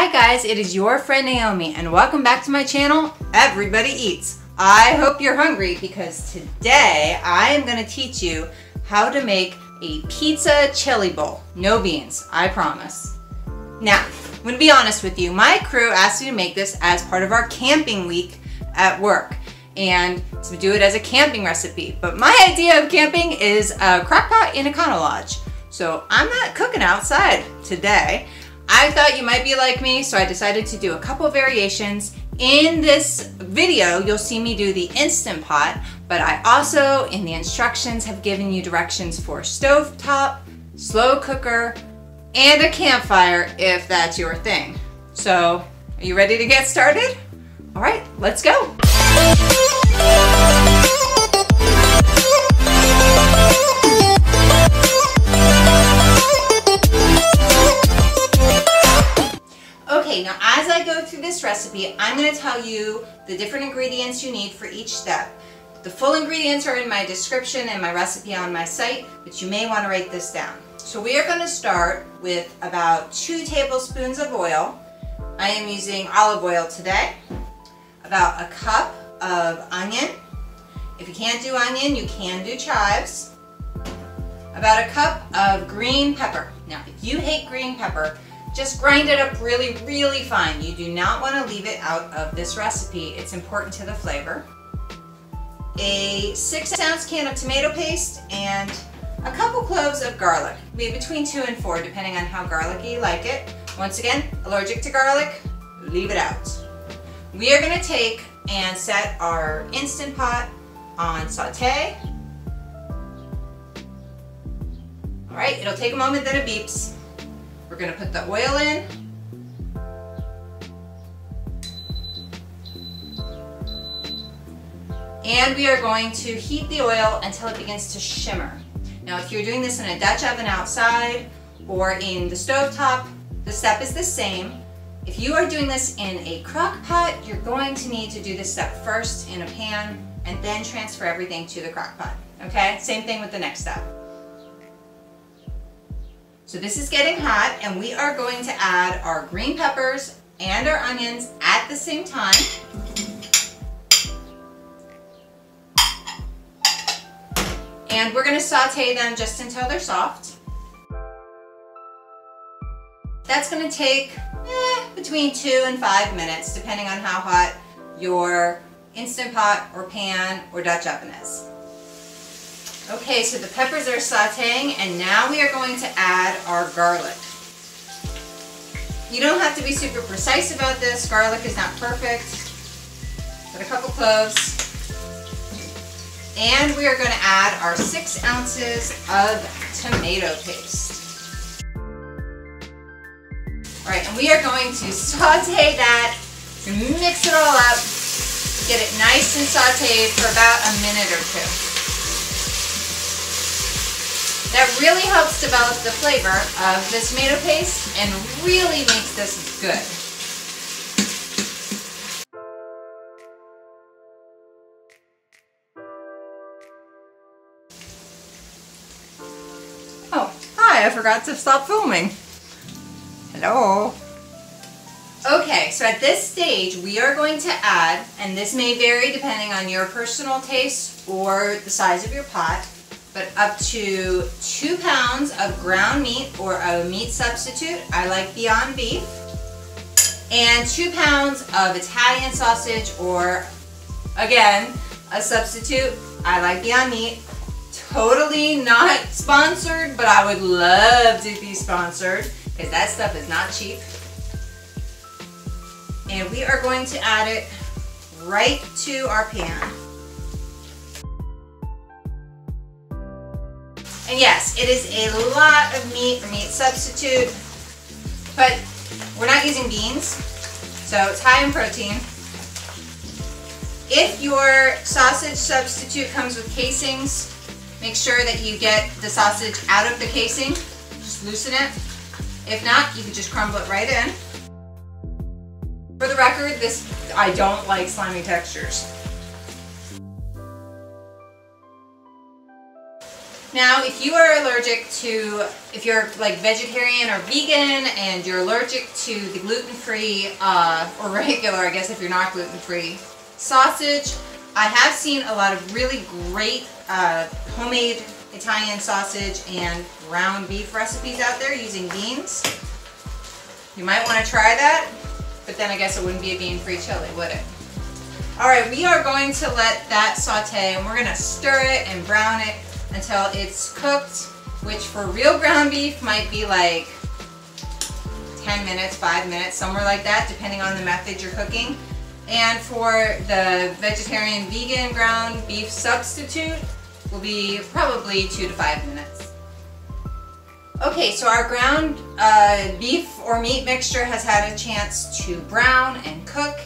Hi guys, it is your friend Naomi and welcome back to my channel, Everybody Eats. I hope you're hungry because today I am going to teach you how to make a pizza chili bowl. No beans, I promise. Now, I'm going to be honest with you, my crew asked me to make this as part of our camping week at work and to do it as a camping recipe. But my idea of camping is a crock pot in a econo lodge. So I'm not cooking outside today. I thought you might be like me, so I decided to do a couple variations. In this video, you'll see me do the Instant Pot, but I also, in the instructions, have given you directions for stovetop, slow cooker, and a campfire if that's your thing. So, are you ready to get started? All right, let's go. Okay, now as I go through this recipe, I'm going to tell you the different ingredients you need for each step. The full ingredients are in my description and my recipe on my site, but you may want to write this down. So we are going to start with about 2 tablespoons of oil. I am using olive oil today. About a cup of onion. If you can't do onion, you can do chives. About a cup of green pepper. Now, if you hate green pepper, just grind it up really, really fine. You do not want to leave it out of this recipe. It's important to the flavor. A 6-ounce can of tomato paste and a couple cloves of garlic. Maybe between 2 and 4, depending on how garlicky you like it. Once again, allergic to garlic, leave it out. We are going to take and set our Instant Pot on saute. All right, it'll take a moment, then it beeps. We're going to put the oil in. And we are going to heat the oil until it begins to shimmer. Now, if you're doing this in a Dutch oven outside or in the stovetop, the step is the same. If you are doing this in a crock pot, you're going to need to do this step first in a pan and then transfer everything to the crock pot. Okay? Same thing with the next step. So this is getting hot and we are going to add our green peppers and our onions at the same time. And we're going to saute them just until they're soft. That's going to take between 2 and 5 minutes depending on how hot your Instant Pot or pan or Dutch oven is. Okay, so the peppers are sauteing and now we are going to add our garlic. You don't have to be super precise about this. Garlic is not perfect. But a couple cloves. And we are going to add our 6 ounces of tomato paste. All right, and we are going to saute that, to mix it all up, get it nice and sauteed for about a minute or 2. That really helps develop the flavor of the tomato paste and really makes this good. Oh, hi, I forgot to stop filming. Hello. Okay, so at this stage we are going to add, and this may vary depending on your personal taste or the size of your pot, but up to 2 pounds of ground meat or a meat substitute. I like Beyond Beef. And 2 pounds of Italian sausage or, again, a substitute. I like Beyond Meat. Totally not sponsored, but I would love to be sponsored because that stuff is not cheap. And we are going to add it right to our pan. And yes, it is a lot of meat or meat substitute, but we're not using beans, so it's high in protein. If your sausage substitute comes with casings, make sure that you get the sausage out of the casing, just loosen it. If not, you can just crumble it right in. For the record, I don't like slimy textures. Now, if you are allergic to, if you're like vegetarian or vegan and you're allergic to the gluten-free or regular, I guess if you're not gluten-free, sausage, I have seen a lot of really great homemade Italian sausage and ground beef recipes out there using beans. You might want to try that, but then I guess it wouldn't be a bean-free chili, would it? Alright, we are going to let that saute and we're going to stir it and brown it until it's cooked, which for real ground beef might be like 10 minutes, 5 minutes, somewhere like that, depending on the method you're cooking. And for the vegetarian vegan ground beef substitute will be probably 2 to 5 minutes. Okay, so our ground beef or meat mixture has had a chance to brown and cook.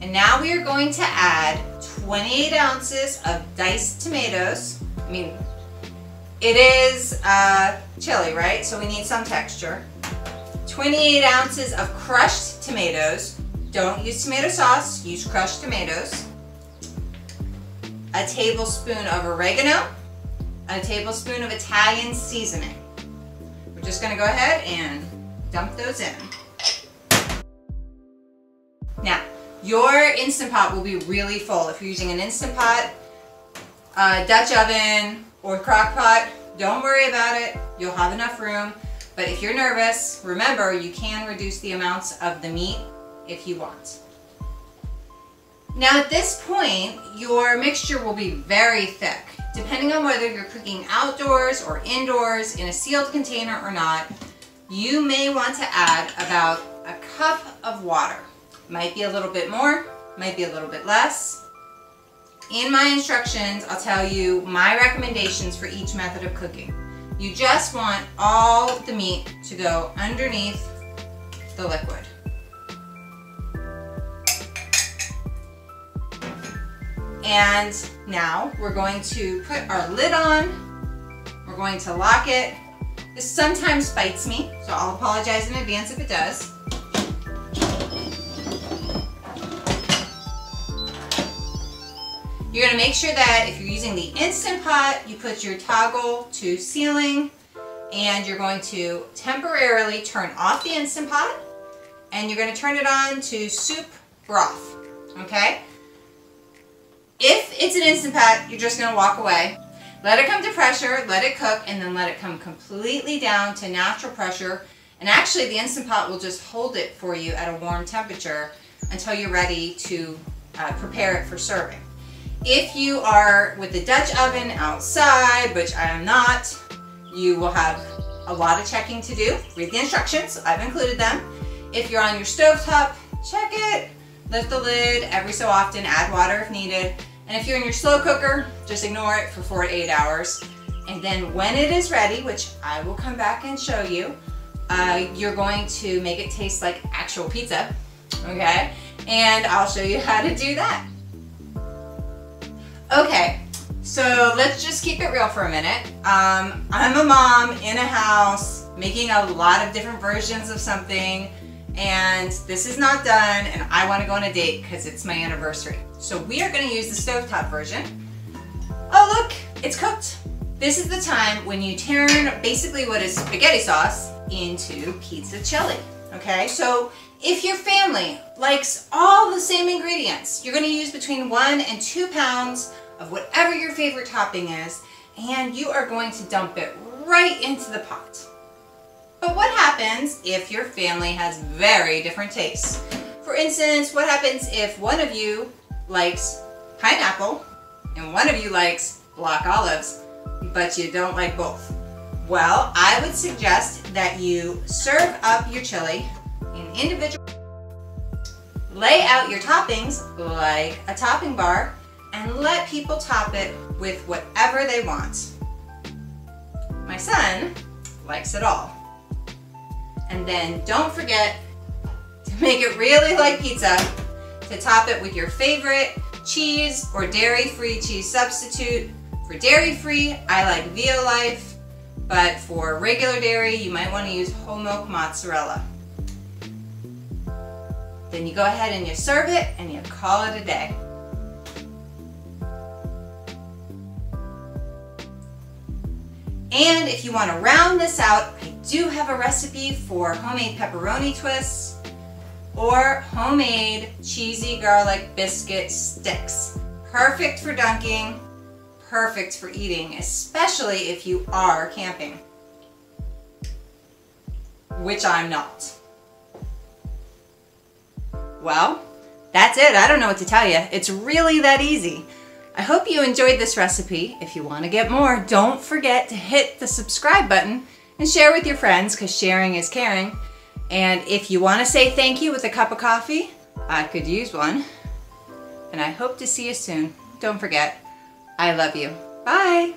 And now we are going to add 28 ounces of diced tomatoes. I mean, it is chili, right? So we need some texture. 28 ounces of crushed tomatoes. Don't use tomato sauce, use crushed tomatoes. A tablespoon of oregano. A tablespoon of Italian seasoning. We're just going to go ahead and dump those in. Now, your Instant Pot will be really full. If you're using an Instant Pot, Dutch oven, or crock pot, don't worry about it. You'll have enough room. But if you're nervous, remember you can reduce the amounts of the meat if you want. Now at this point, your mixture will be very thick. Depending on whether you're cooking outdoors or indoors in a sealed container or not, you may want to add about a cup of water. Might be a little bit more, might be a little bit less. In my instructions, I'll tell you my recommendations for each method of cooking. You just want all the meat to go underneath the liquid. And now we're going to put our lid on. We're going to lock it. This sometimes bites me, so I'll apologize in advance if it does. You're going to make sure that if you're using the Instant Pot, you put your toggle to sealing, and you're going to temporarily turn off the Instant Pot, and you're going to turn it on to soup broth, okay? If it's an Instant Pot, you're just going to walk away. Let it come to pressure, let it cook, and then let it come completely down to natural pressure. And actually, the Instant Pot will just hold it for you at a warm temperature until you're ready to prepare it for serving. If you are with the Dutch oven outside, which I am not, you will have a lot of checking to do. Read the instructions, I've included them. If you're on your stovetop, check it. Lift the lid every so often, add water if needed. And if you're in your slow cooker, just ignore it for 4 to 8 hours. And then when it is ready, which I will come back and show you, you're going to make it taste like actual pizza, okay? And I'll show you how to do that. Okay, so let's just keep it real for a minute. I'm a mom in a house making a lot of different versions of something, and this is not done, and I want to go on a date because it's my anniversary. So we are going to use the stovetop version. Oh look, it's cooked. This is the time when you turn basically what is spaghetti sauce into pizza chili, okay? So if your family likes all the same ingredients, you're going to use between 1 and 2 pounds of whatever your favorite topping is, and you are going to dump it right into the pot. But what happens if your family has very different tastes? For instance, what happens if one of you likes pineapple and one of you likes black olives, but you don't like both? Well, I would suggest that you serve up your chili in individual, lay out your toppings like a topping bar, and let people top it with whatever they want. My son likes it all. And then don't forget to make it really like pizza, to top it with your favorite cheese or dairy-free cheese substitute. For dairy-free, I like Via Life, but for regular dairy, you might want to use whole milk mozzarella. Then you go ahead and you serve it and you call it a day. And if you want to round this out, I do have a recipe for homemade pepperoni twists or homemade cheesy garlic biscuit sticks. Perfect for dunking, perfect for eating, especially if you are camping, which I'm not. Well, that's it. I don't know what to tell you. It's really that easy. I hope you enjoyed this recipe. If you want to get more, don't forget to hit the subscribe button and share with your friends, because sharing is caring. And if you want to say thank you with a cup of coffee, I could use one. And I hope to see you soon. Don't forget, I love you. Bye.